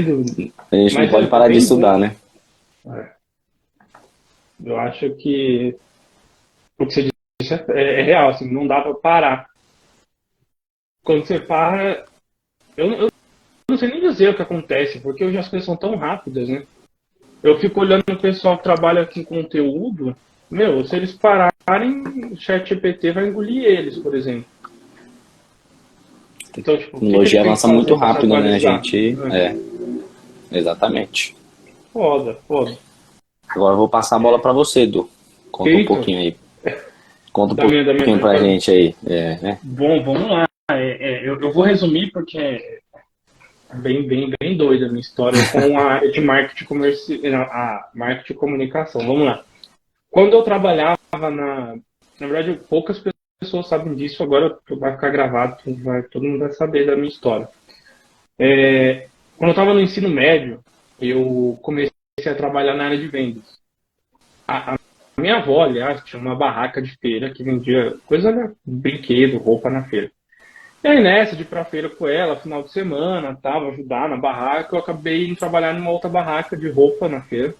dúvida. A gente não Mas pode é parar de bem estudar, bom. né? É, eu acho que o que você disse é real, assim, não dá para parar. Quando você para, eu não sei nem dizer o que acontece, porque hoje as coisas são tão rápidas, né? Eu fico olhando o pessoal que trabalha com conteúdo, meu, se eles pararem, o chat GPT vai engolir eles, por exemplo. Então, A tipo, o que que ele tecnologia tem que avança muito fazer para se rápido, né? A atualizar? gente. É, É, exatamente. foda, foda. Agora eu vou passar a bola para você, Edu. Conta um Eita, pouquinho aí. Conta um da minha pouquinho pra trajetória. gente aí. É, né? Bom, vamos lá. Eu vou resumir porque é bem doida a minha história com a área de marketing comercial, a marketing e comunicação. Vamos lá. Quando eu trabalhava na verdade, poucas pessoas sabem disso, agora vai ficar gravado, todo mundo vai saber da minha história. Quando eu estava no ensino médio, eu comecei a trabalhar na área de vendas. A minha avó, aliás, tinha uma barraca de feira que vendia coisa, né, brinquedo, roupa na feira. E aí nessa de ir pra feira com ela, final de semana, tava ajudar na barraca, eu acabei indo trabalhar numa outra barraca de roupa na feira,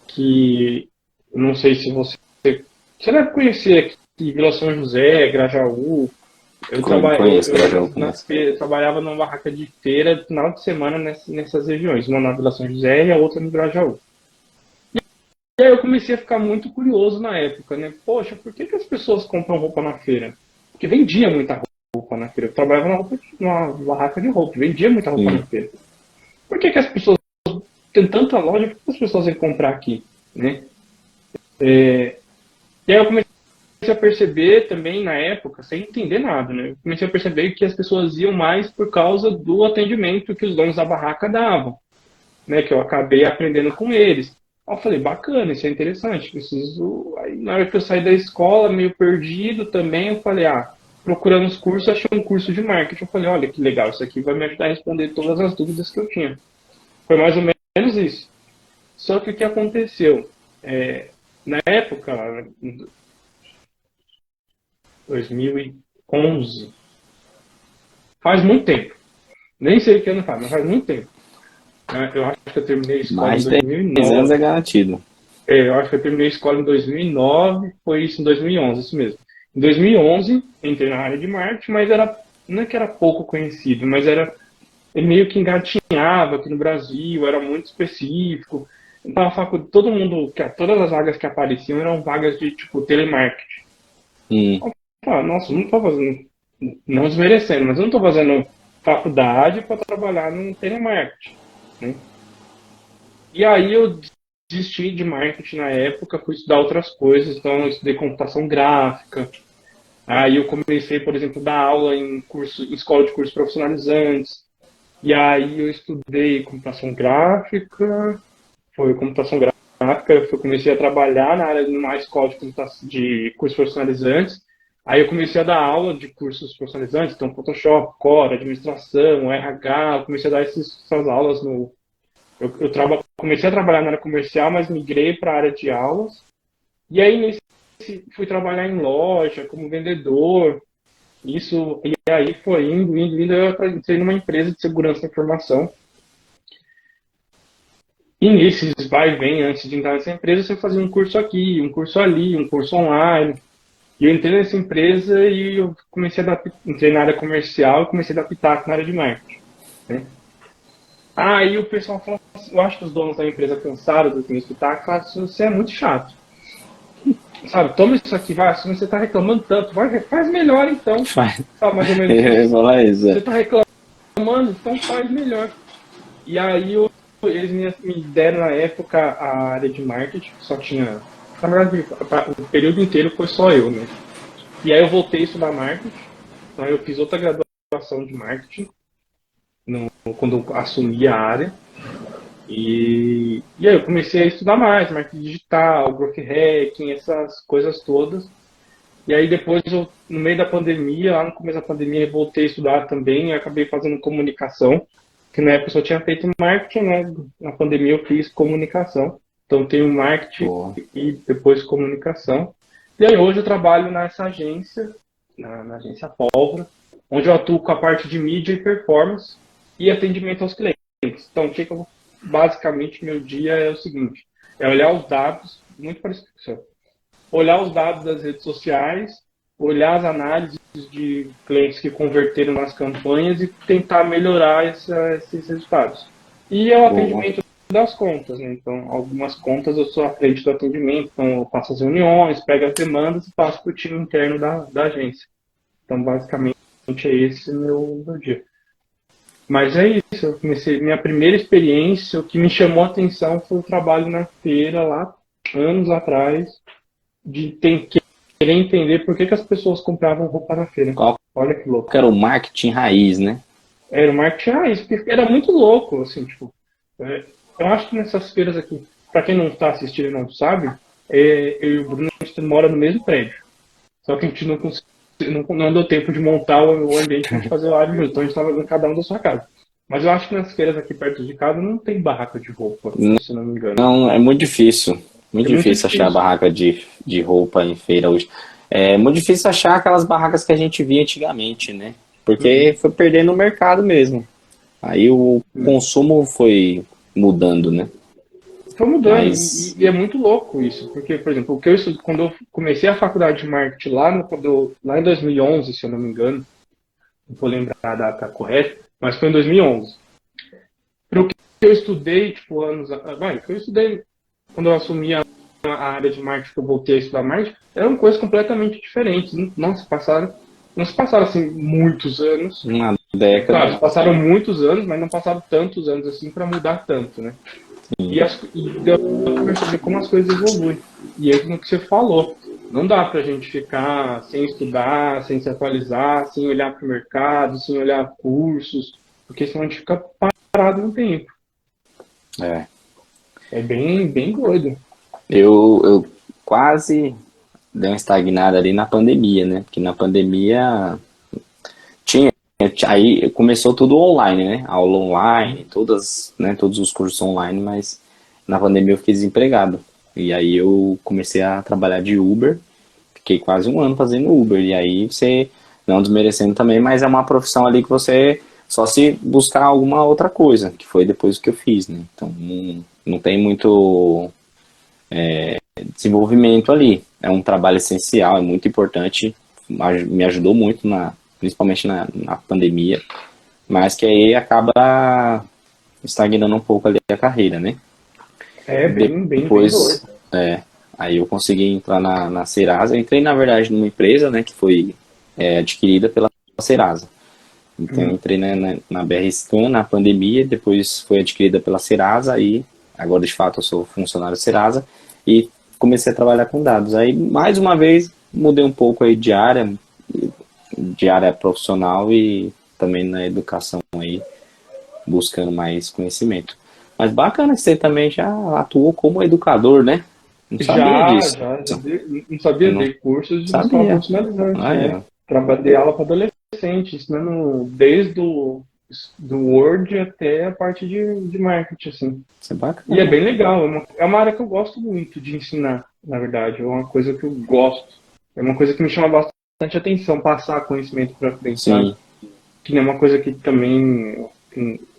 que eu não sei se você deve conhecer aqui, Vila São José, Grajaú. Conheço, Grajaú, Nas conheço. trabalhava numa barraca de feira final de semana nessas regiões, uma na Vila São José e a outra no Grajaú. E aí eu comecei a ficar muito curioso na época, né? Poxa, por que as pessoas compram roupa na feira? Porque vendia muita roupa na feira. Eu trabalhava numa barraca de roupa, vendia muita roupa na Sim. feira. Por que as pessoas têm tanta loja, por que as pessoas vêm comprar aqui, né? E aí eu comecei a perceber também na época, sem entender nada, né? Eu comecei a perceber que as pessoas iam mais por causa do atendimento que os donos da barraca davam, né? Que eu acabei aprendendo com eles. Aí eu falei, bacana, isso é interessante. Preciso. Aí na hora que eu saí da escola, meio perdido também, eu falei, procurando os cursos, achei um curso de marketing. Eu falei, olha que legal, isso aqui vai me ajudar a responder todas as dúvidas que eu tinha. Foi mais ou menos isso. Só que o que aconteceu? Na época, em 2011, faz muito tempo. Nem sei que ano faz, mas faz muito tempo. Né? Eu acho que eu terminei a escola em Mais de 10 anos 2009. é garantido. Eu acho que eu terminei a escola em 2009, foi isso em 2011, isso mesmo. Em 2011, entrei na área de marketing, mas não é que era pouco conhecido, mas ele meio que engatinhava aqui no Brasil, era muito específico. Então, todo mundo, todas as vagas que apareciam eram vagas de tipo telemarketing. Hum, Nossa, eu não estou fazendo, não desmerecendo, mas eu não estou fazendo faculdade para trabalhar no telemarketing, né? E aí eu desisti de marketing na época, fui estudar outras coisas, então eu estudei computação gráfica. Aí eu comecei, por exemplo, a dar aula em escola de cursos profissionalizantes. E aí eu estudei computação gráfica, foi computação gráfica, comecei a trabalhar na área numa escola de cursos profissionalizantes. Aí eu comecei a dar aula de cursos profissionalizantes, então Photoshop, Core, administração, RH, eu comecei a dar essas aulas no. Comecei a trabalhar na área comercial, mas migrei para a área de aulas. E aí fui trabalhar em loja, como vendedor. Isso, e aí foi indo, eu entrei numa empresa de segurança da informação. E nesses vai e vem, antes de entrar nessa empresa, você fazia um curso aqui, um curso ali, um curso online. E eu entrei nessa empresa e eu entrei na área comercial e comecei a dar pitaco na área de marketing, né? Aí o pessoal falou assim, eu acho que os donos da empresa cansaram do meu pitaco e falaram assim, você é muito chato. Sabe, toma isso aqui, vai, se você está reclamando tanto, vai, faz melhor então. faz. Sabe, mais ou menos Eu ia isso. falar isso. Você está reclamando, então faz melhor. E aí eles me deram na época a área de marketing, só tinha. Na verdade, o período inteiro foi só eu, né? E aí eu voltei a estudar marketing, então eu fiz outra graduação de marketing quando eu assumi a área. E aí eu comecei a estudar mais, marketing digital, growth hacking, essas coisas todas. E aí depois, no meio da pandemia, lá no começo da pandemia, eu voltei a estudar também, e acabei fazendo comunicação, que na época eu só tinha feito marketing, né? Na pandemia eu fiz comunicação. Então tenho marketing Pô, e depois comunicação. E aí hoje eu trabalho nessa agência, na agência Pólvora, onde eu atuo com a parte de mídia e performance e atendimento aos clientes. Então, basicamente, meu dia é o seguinte: é olhar os dados, muito parecido com o seu, olhar os dados das redes sociais, olhar as análises de clientes que converteram nas campanhas e tentar melhorar esses resultados. E é o Boa. atendimento das contas, né? Então, algumas contas eu sou à frente do atendimento, então eu faço as reuniões, pego as demandas e passo para o time interno da agência. Então, basicamente, é esse meu dia. Mas é isso, eu comecei, minha primeira experiência, o que me chamou a atenção foi o trabalho na feira lá, anos atrás, de querer entender por que as pessoas compravam roupa na feira. Qual Olha que louco. que era o marketing raiz, né? Era o marketing raiz, porque era muito louco, assim, tipo, eu acho que nessas feiras aqui, para quem não está assistindo e não sabe, eu e o Bruno, a gente mora no mesmo prédio. Só que a gente não deu tempo de montar o ambiente para a gente fazer live junto, então a gente estava em cada um da sua casa. Mas eu acho que nas feiras aqui perto de casa não tem barraca de roupa, se não me engano. Não, é muito difícil. Muito É muito difícil achar difícil. barraca de roupa em feira hoje. É muito difícil achar aquelas barracas que a gente via antigamente, né? Porque Uhum. foi perdendo o mercado mesmo. Aí o consumo foi mudando, né? Foi mudando, Mas, e é muito louco isso, porque, por exemplo, quando eu comecei a faculdade de marketing lá em 2011, se eu não me engano, não vou lembrar a data correta, mas foi em 2011. Para o que eu estudei, tipo, que eu estudei quando eu assumi a área de marketing, que eu voltei a estudar marketing, eram coisas completamente diferentes. Não se passaram assim muitos anos. uma Claro, década, se passaram muitos anos, mas não passaram tantos anos assim para mudar tanto, né? E deu para perceber como as coisas evoluem. E é como que você falou. Não dá para a gente ficar sem estudar, sem se atualizar, sem olhar para o mercado, sem olhar cursos, porque senão a gente fica parado no tempo. é, É bem, bem doido. eu quase dei uma estagnada ali na pandemia, né? Porque na pandemia tinha, aí começou tudo online, né? Aula online, todas, né, todos os cursos online, mas na pandemia eu fiquei desempregado. E aí eu comecei a trabalhar de Uber, fiquei quase um ano fazendo Uber. E aí você, não desmerecendo também, mas é uma profissão ali que você só se buscar alguma outra coisa, que foi depois que eu fiz, né? Então não tem muito desenvolvimento ali. É um trabalho essencial, é muito importante, me ajudou muito, principalmente na pandemia, mas que aí acaba estagnando um pouco ali a carreira, né? É bem, bem, bem Depois, doido. aí eu consegui entrar na Serasa. Eu entrei, na verdade, numa empresa, né, que foi adquirida pela Serasa. Então, eu Uhum. entrei na BR Scan na pandemia, depois foi adquirida pela Serasa e agora, de fato, eu sou funcionário Serasa e comecei a trabalhar com dados. Aí, mais uma vez, mudei um pouco aí de área profissional e também na educação aí, buscando mais conhecimento. Mas bacana que você também já atuou como educador, né? Não sabia disso. Não sabia, Eu não dei cursos de escola sabia. profissionalizante, Ah, né? é. Trabalhei aula para adolescente, ensinando desde do Word até a parte de marketing, assim. Isso é E é bacana. bem legal, é uma área que eu gosto muito de ensinar, na verdade. É uma coisa que eu gosto. É uma coisa que me chama bastante atenção, passar conhecimento para frente, sabe? Sim, Que nem uma coisa que também,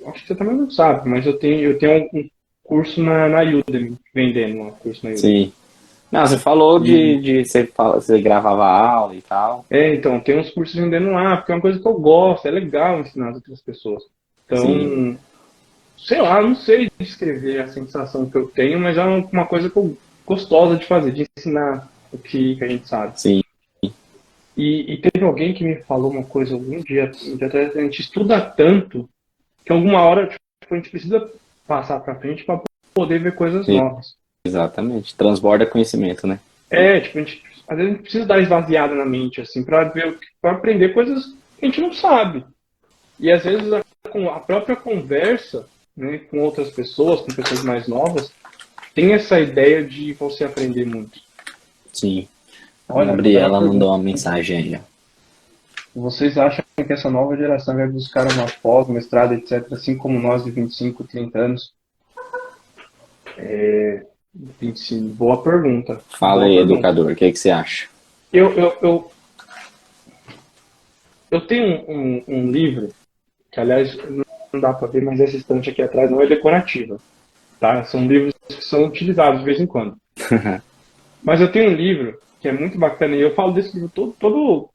acho que você também não sabe, mas eu tenho um curso na Udemy, vendendo um curso na Udemy. sim. Não, você falou E, você gravava aula e tal. então, tem uns cursos vendendo lá, porque é uma coisa que eu gosto, é legal ensinar as outras pessoas. Sim, Então, sei lá, não sei descrever a sensação que eu tenho, mas é uma coisa que eu gostosa de fazer, de ensinar o que a gente sabe. sim. E teve alguém que me falou uma coisa um dia atrás, a gente estuda tanto que alguma hora tipo, a gente precisa passar para frente para poder ver coisas novas. Exatamente. Transborda conhecimento, né? Tipo, às vezes a gente precisa dar esvaziada na mente, assim, para aprender coisas que a gente não sabe. E às vezes com a própria conversa, né, com outras pessoas, com pessoas mais novas, tem essa ideia de você aprender muito. Sim. A Olha, vou fazer uma Gabriela mandou pergunta. uma mensagem aí, ó. Vocês acham que essa nova geração vai buscar uma pós, mestrado, etc., assim como nós de 25, 30 anos? 25, boa pergunta. Fala Boa aí, pergunta. educador, o que que você acha? Eu, eu, eu, eu tenho um livro, que aliás, dá para ver, mas essa estante aqui atrás não é decorativa, tá? São livros que são utilizados de vez em quando. Mas eu tenho um livro que é muito bacana e eu falo desse livro todo,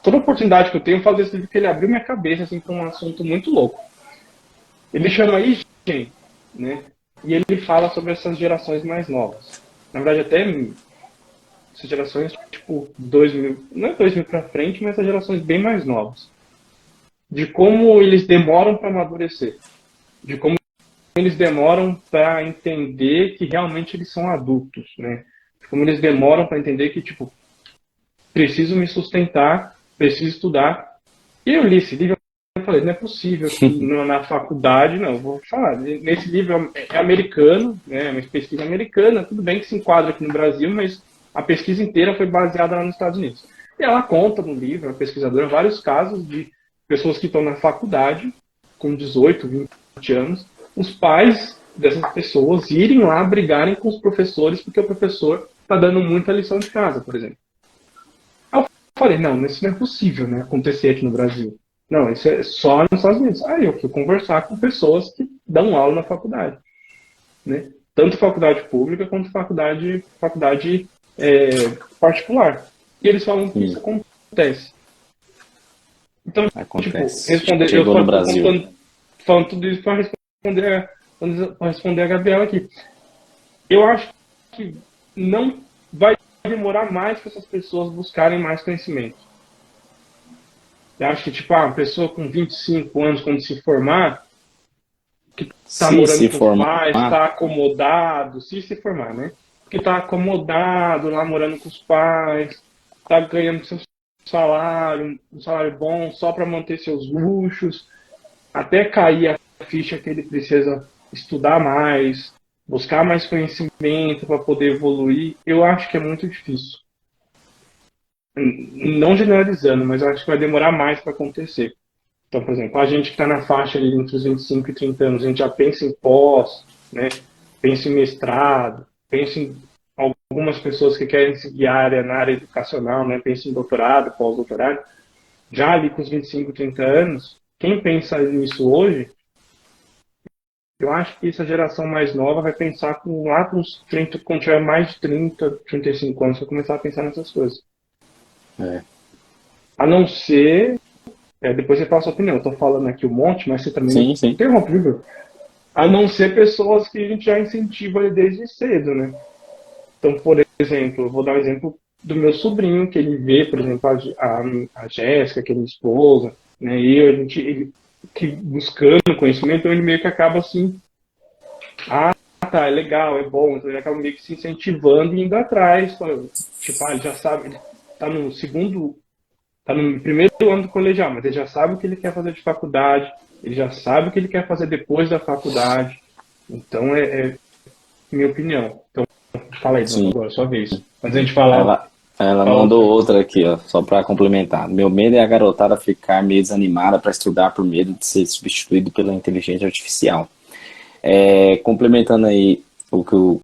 toda oportunidade que eu tenho, eu falo desse livro que ele abriu minha cabeça assim para um assunto muito louco. Ele chama Igen, né? E ele fala sobre essas gerações mais novas. Na verdade, até essas gerações, tipo, 2000, não é 2000 para frente, mas essas gerações bem mais novas. De como eles demoram para amadurecer. De como eles demoram para entender que realmente eles são adultos, né? De como eles demoram para entender que, tipo, preciso me sustentar, preciso estudar. E eu li esse livro e falei, não é possível que na faculdade, não, vou falar, nesse livro é americano, né, é uma pesquisa americana, tudo bem que se enquadra aqui no Brasil, mas a pesquisa inteira foi baseada lá nos Estados Unidos. E ela conta no livro, a pesquisadora, vários casos de pessoas que estão na faculdade, com 18, 20 anos, os pais dessas pessoas irem lá brigarem com os professores porque o professor está dando muita lição de casa, por exemplo. Aí eu falei, não, isso não é possível, né, acontecer aqui no Brasil. Não, isso é só nos Estados Unidos. Aí eu fui conversar com pessoas que dão aula na faculdade, né? Tanto faculdade pública quanto faculdade particular. E eles falam que isso Sim, acontece. Então, tipo, acontece. Chegou no Brasil. falando tudo isso para responder a Gabriela aqui. Eu acho que não vai demorar mais para essas pessoas buscarem mais conhecimento. Eu acho que, tipo, uma pessoa com 25 anos, quando se formar, que está morando Se com os formar, pais, está acomodado, se formar, né? Que está acomodado lá morando com os pais, está ganhando seu salário, um salário bom só para manter seus luxos, até cair a ficha que ele precisa estudar mais, buscar mais conhecimento para poder evoluir, eu acho que é muito difícil. Não generalizando, mas eu acho que vai demorar mais para acontecer. Então, por exemplo, a gente que está na faixa ali entre os 25 e 30 anos, a gente já pensa em pós, né? Pensa em mestrado, pensa em algumas pessoas que querem seguir área na área educacional, né? Pensa em doutorado, pós-doutorado. Já ali com os 25, 30 anos, quem pensa nisso hoje, eu acho que essa geração mais nova vai pensar lá com os 30, quando tiver mais de 30, 35 anos, vai começar a pensar nessas coisas. é. A não ser, depois você fala a sua opinião, eu tô falando aqui um monte, mas você também Sim, sim. interrompe, viu? A não ser pessoas que a gente já incentiva ali desde cedo, né? Então, por exemplo, eu vou dar um exemplo do meu sobrinho, que ele vê, por exemplo, a Jéssica, que é minha esposa, né? E ele que buscando conhecimento, então ele meio que acaba assim, ah, tá, é legal, é bom, então ele acaba meio que se incentivando e indo atrás, tipo, ele já sabe, ele tá no segundo, tá no primeiro ano do colegial, mas ele já sabe o que ele quer fazer de faculdade, ele já sabe o que ele quer fazer depois da faculdade. Então, é minha opinião. Então, fala aí, Bruno, Sim. agora, sua vez. Mas a gente fala, Ela fala mandou outra. outra aqui, ó, só para complementar. Meu medo é a garotada ficar meio desanimada para estudar por medo de ser substituído pela inteligência artificial. Complementando aí o que o